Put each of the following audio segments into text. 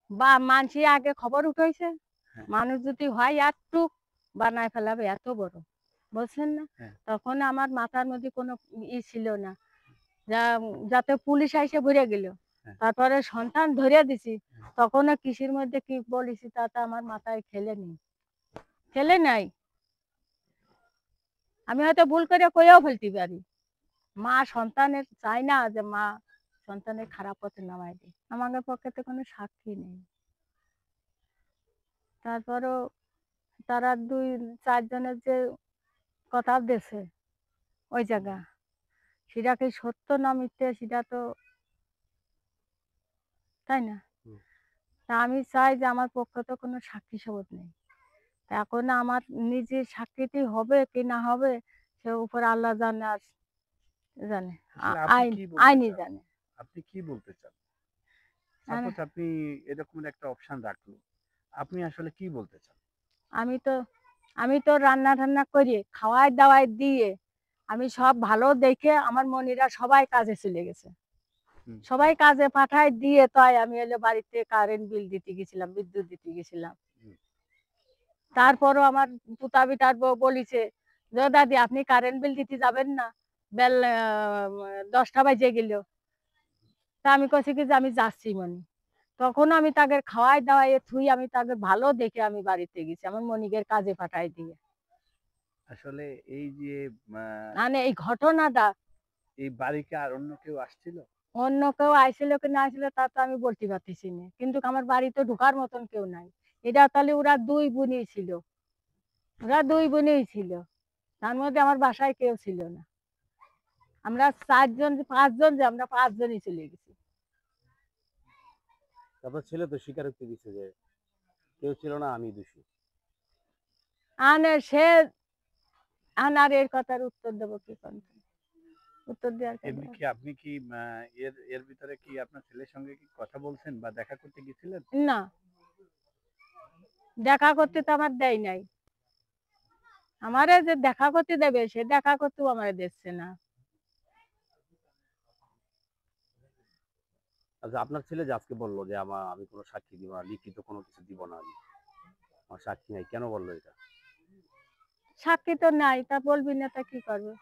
বা মানসি আগে খবর উঠাইছে, হ্যাঁ মানুষ যদি হয় একটু বানায় ফেলাবে এত বড়, বলছেন না? হ্যাঁ তখন আমার মাথার মধ্যে কোনো ছিল না, যা যাতে পুলিশ এসে ঘুরে গেল, হ্যাঁ তারপরে সন্তান ধরে দিছি, হ্যাঁ। তখনও কৃষির মধ্যে কি বলেছি তাতে আমার মাথায় খেলে নাই। আমি হয়তো ভুল করে কইও ফেলতে পারি, মা সন্তানের চাই না যে মা সন্তানের খারাপ পথে নামাই দিই, আমাদের পক্ষে তো কোনো সাক্ষী নেই। তারপরও তারা 2-4 জনের যে কথা দিয়েছে ওই জায়গা, সেটা কি সত্য না মিথ্যে সেটা তো, তাই না? হুম। তা আমি চাই যে আমার পক্ষে তো কোনো সাক্ষী সবুত নেই, এখন আমার নিজের সাক্ষীটি হবে কি না হবে সে উপর আল্লাহ জানে, আর জানে আসলে আপনি আইন, কি বলতে আইনই চান? জানে। আপনি কি বলতে চান? মানে সাপোজ আপনি এরকম একটা অপশন রাখলো, আপনি আসলে কি বলতে চান? আমি তো আমি তো রান্না টান্না করি, খাওয়াই দাওয়াই দিয়ে আমি সব ভালো দেখে আমার মনিরা সবাই কাজে চলে গেছে, হুম সবাই কাজে পাঠায় দিয়ে তাই আমি এলো বাড়িতে কারেন্ট বিল দিতে গেছিলাম, বিদ্যুৎ দিতে গেছিলাম। হুম। তারপরও আমার পুতা বিটার বউ বলিছে যে দাদি আপনি কারেন্ট বিল দিতে যাবেন না, বেল 10টা বাজে গেল। তা আমি কছি কি যে আমি যাচ্ছি মনি, তখন আমি তাকে খাওয়াই দাওয়াই থুই আমি তাকে ভালো দেখে আমি বাড়িতে গেছি আমার মনিকের কাজে পাঠাই দিয়ে। আসলে এই যে মানে এই ঘটনাটা এই বাড়িতে আর অন্য কেউ আসছিল? অন্য কেউ আইছিল কি না আইছিল তা তো আমি বলতে পারতেছি না, কিন্তু আমার বাড়িতে ঢোকার মতন কেউ নাই। এটা তাহলে ওরা 2 বোনই ছিল, ওরা 2 বোনই ছিল, তার মধ্যে আমার বাসায় কেউ ছিল না। আমরা 4 জন 5 জন, যে আমরা 5 জনই চলে গেছি। তারপর ছেলে তো স্বীকারোক্তি দিচ্ছে যে কেউ ছিল না, আমি দোষী। আনে সে আনার এর কথার উত্তর দেবো কি করে, উত্তর দেওয়ার কেন? এমনি কি আপনি কি এর এর ভিতরে কি আপনার ছেলের সঙ্গে কি কথা বলছেন বা দেখা করতে গেছিলেন? না, দেখা করতে তো আমার দেয় নাই, আমারে যে দেখা করতে দেবে সে দেখা করতেও আমারে দিচ্ছে না। আচ্ছা, আপনার ছেলে যে আজকে বললো যে আমি কোনো সাক্ষী দিব না, লিখিত কোনো কিছু দিব না, আমি আমার সাক্ষী নাই, কেন বললো এটা? সাক্ষী তো নাই, তা বলবি না তা কি করবে?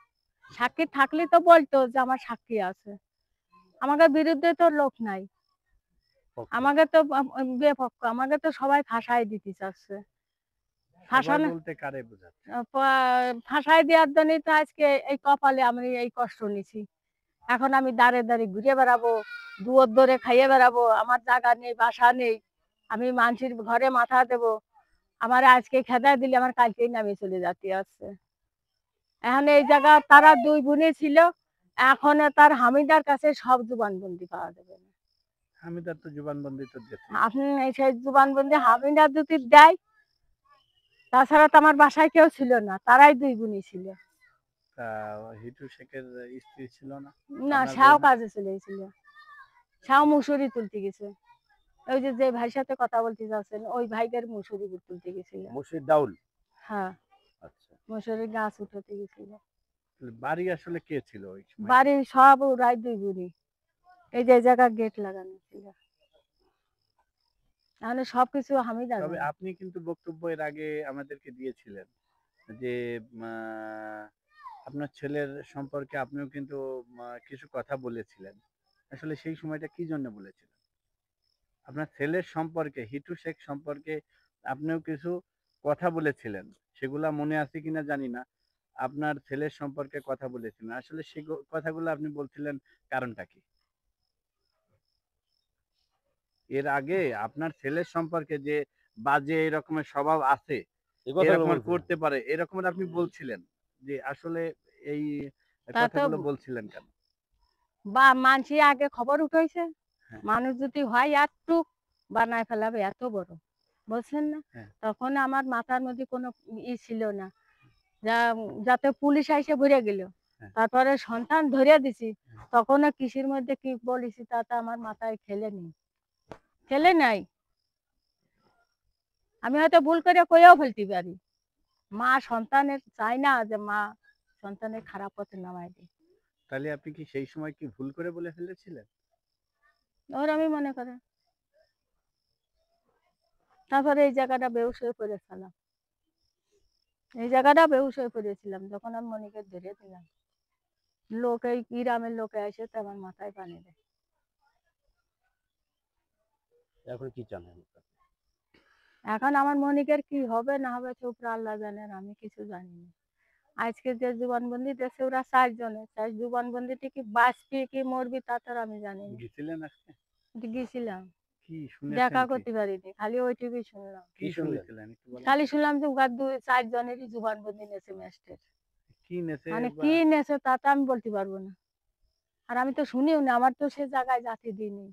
সাক্ষী থাকলে তো বলতো যে আমার সাক্ষী আছে, আমাদের বিরুদ্ধে তো লোক নাই, পক্ষে আমাকে তো বেপক্ষ, আমাকে তো সবাই ফাঁসাই দিতে চাচ্ছে। সবাই ফাঁসানো বলতে কারে বোঝাচ্ছে? ফাঁসাই দেওয়ার জন্যই তো আজকে এই কপালে আমি এই কষ্ট নিছি। এখন আমি দাঁড়ে দাঁড়িয়ে ঘুরে বেড়াবো, দুয়ার দরে খাইয়ে বেড়াবো, আমার জায়গা নেই বাসা নেই, আমি মানুষের ঘরে মাথা দেবো, আমার আজকে খেদায় দিলে আমার কালকেই নামে চলে যেতে আসছে। এখন এই জায়গা তারা 2 বোনই ছিল, এখন তার হামিদার কাছে সব জবানবন্দি পাওয়া যাবে না। হামিদার তো জবানবন্দি তো দিয়েছে। আপনি সেই জবানবন্দি হামিদার যদি দেয়, তাছাড়া তো আমার বাসায় কেউ ছিল না, তারাই 2 বোনই ছিল। তা হিটু শেখের স্ত্রী ছিল না না, আপনার সেও বৌমা? কাজে চলে গেছিল, সেও মুসুরি তুলতে গেছে, ওই যে যে ভাইয়ের সাথে কথা বলতে যাচ্ছেন ওই ভাইদের মুসুরি তুলতে গেছিল। মুর্শিদ ডাউল। হ্যাঁ, আচ্ছা। মুসুরির গাছ উঠাতে গেছিল। বাড়ি আসলে কে ছিল ওই সময়? বাড়ির সব ওরাই 2 বোনই, এই যে জায়গা গেট লাগানো ছিল, তাহলে সবকিছু হামিদা তবে জানে। আপনি কিন্তু বক্তব্য এর আগে আমাদেরকে দিয়েছিলেন যে আহ, আপনার ছেলের সম্পর্কে আপনিও কিন্তু কিছু কথা বলেছিলেন। আসলে সেই সময়টা কি জন্য বলেছিলেন? আপনার ছেলের সম্পর্কে, হিটু শেখ সম্পর্কে আপনিও কিছু কথা বলেছিলেন, সেগুলা মনে আছে কিনা জানি না। আপনার ছেলের সম্পর্কে কথা বলেছিলেন, আসলে সেই কথাগুলো আপনি বলছিলেন, কারণটা কি? এর আগে আপনার ছেলের সম্পর্কে যে বাজে এরকমের স্বভাব আছে, এই কথাগুলো এরকমের বলছিলেন? করতে পারে, এরকমের আপনি বলছিলেন, যে আসলে এই তা তো কথাগুলো বলছিলেন কেন? বা মানসি আগে খবর উঠাইছে, হ্যাঁ মানুষ যদি হয় একটু বানায় ফেলাবে এত বড়, বলছেন না? হ্যাঁ তখন আমার মাথার মধ্যে কোনো ছিল না, যা যাতে পুলিশ এসে ঘুরে গেল, হ্যাঁ তারপরে সন্তান ধরে দিছি, হ্যাঁ। তখনও কৃষির মধ্যে কি বলেছি তাতে আমার মাথায় খেলে নাই। আমি হয়তো ভুল করে কইও ফেলতে পারি, মা সন্তানের চাই না যে মা সন্তানের খারাপ পথে নামাই দিই, তাহলে আপনি কি সেই সময় কি ভুল করে বলে ফেলেছিলেন? ওর আমি মনে করি। তারপরে এই জায়গাটা বেহুশ হয়ে পড়েছিলাম। এই জায়গাটা বেহুশ হয়ে পড়েছিলাম যখন আমি মনিকে ধরে দিলাম। লোক এই গ্রামের লোকে এসে তো আমার মাথায় পানি দেয়। এখন কি চান আপনি? এখন আমার মনিকের কি হবে না হবে সে উপরে আল্লাহ জানেন, আমি কিছু জানি না। আজকে যে জবানবন্দি দিয়েছে ওরা 4 জনে, তাই জবানবন্দিতে কি বাঁচবি কি মরবি তা তো আর আমি জানি না। গেছিলেন আজকে? গেছিলাম, কি শুনেছেন দেখা কি? করতে পারিনি, খালি ওইটুকুই শুনলাম। কি কি শুনলেন? শুনেছিলেন একটু বলেন? খালি শুনলাম যে উগার 4 জনেরই জবানবন্দি নিয়েছে ম্যাজিস্ট্রেট। কি নেছে মানে বা কি নেছে তা তো আমি বলতে পারবো না। আর আমি তো শুনিও না, আমার তো সে জায়গায় যেতে দিইনি।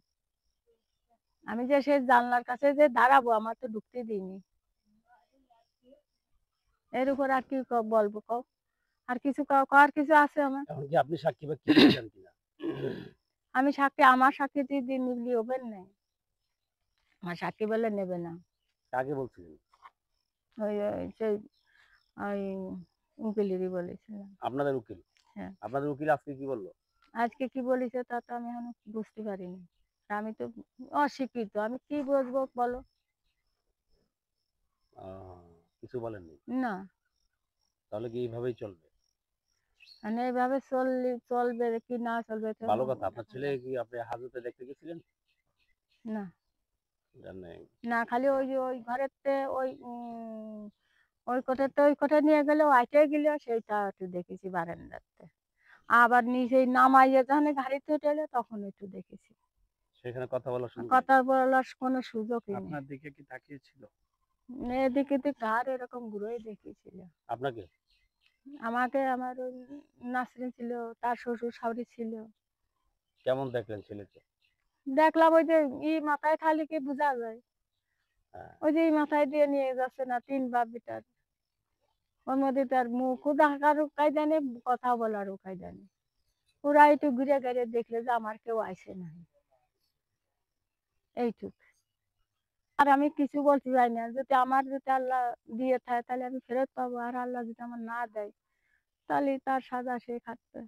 আমি যে সে জানলার কাছে যে দাঁড়াবো আমার তো ঢুকতে দিইনি। এর উপর আর কি বলবো কও? আর কিছু কওয়ার কিছু আছে আমার? এখন কি আপনি সাক্ষী বা কি দিবেন কিনা? আমি সাক্ষী, আমার সাক্ষী যদি নিবলি হবে না, আমার সাক্ষী বলে নেবে না। কাকে বলছিলেন? ওই সেই ওই উকিলেরই বলেছিলাম। আপনাদের উকিল? হ্যাঁ। আপনাদের উকিল আজকে কি বলল? আজকে কি বলেছে তা তো আমি এখনো বুঝতে পারিনি। আর আমি তো অশিক্ষিত, আমি কি বুঝবো বলো? কিছু বলেননি? না, তাহলে কি এইভাবেই চলবে? মানে এইভাবে চলবে কি না চলবে তো ভালো কথা। আপনার দেখা ছেলে যাক। কি আপনি হাজতে দেখতে গেছিলেন? না, যান নাই। না, খালি ওই যে ওই ঘরেতে ওই কোঠা নিয়ে গেলে আইটে গেল সেইটা একটু দেখেছি বারান্দাতে। আবার নিচেই নামাইয়ে যখন গাড়িতে উঠে এলো তখন একটু দেখেছি। সেখানে কথা বলার সুযোগ নেই? কথা বলার কোনো সুযোগই নেই। আপনার দিকে কি তাকিয়েছিল? এদিকে তো ঘাড় এরকম ঘুরেই দেখিয়েছিল। আপনাকে? আমাকে আমার ওই নাসরিন ছিল, তার শ্বশুর শাশুড়ি ছিল। কেমন দেখলেন ছেলেকে? দেখলাম ওই যে মাথায় খালি কি বোঝা যায়। হ্যাঁ। ওই যে মাথায় দিয়ে নিয়ে যাচ্ছে না 3 বাপিটার। ওর মধ্যে তার মুখও দেখারও কায়দা নেই, কথা বলারও কায়দা নেই। ওরা একটু ঘুরে ঘুরে দেখলে যে আমার কেউ আইসে নাই, এইটুক। আর আমি কিছু বলতে চাই না, যদি আমার যদি আল্লাহ দিয়ে থাকে তাহলে আমি ফেরত পাবো, আর আল্লাহ যদি আমার না দেয় তাহলে তার সাজা সে খাটবে।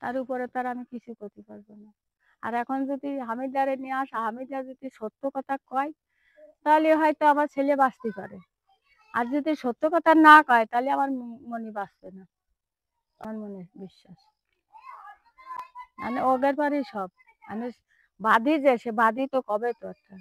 তার উপরে তার আমি কিছু করতে পারবো না। আর এখন যদি হামিদারে নিয়ে আসা, হামিদা যদি সত্য কথা কয় তাহলে হয়তো আমার ছেলে বাঁচতে পারে। আর যদি সত্য কথা না কয় তাহলে আমার মনি বাঁচবে না, আমার মনে বিশ্বাস। মানে ওগের বাড়ি সব, মানে বাদী যে সে বাদী তো কবে তো একটা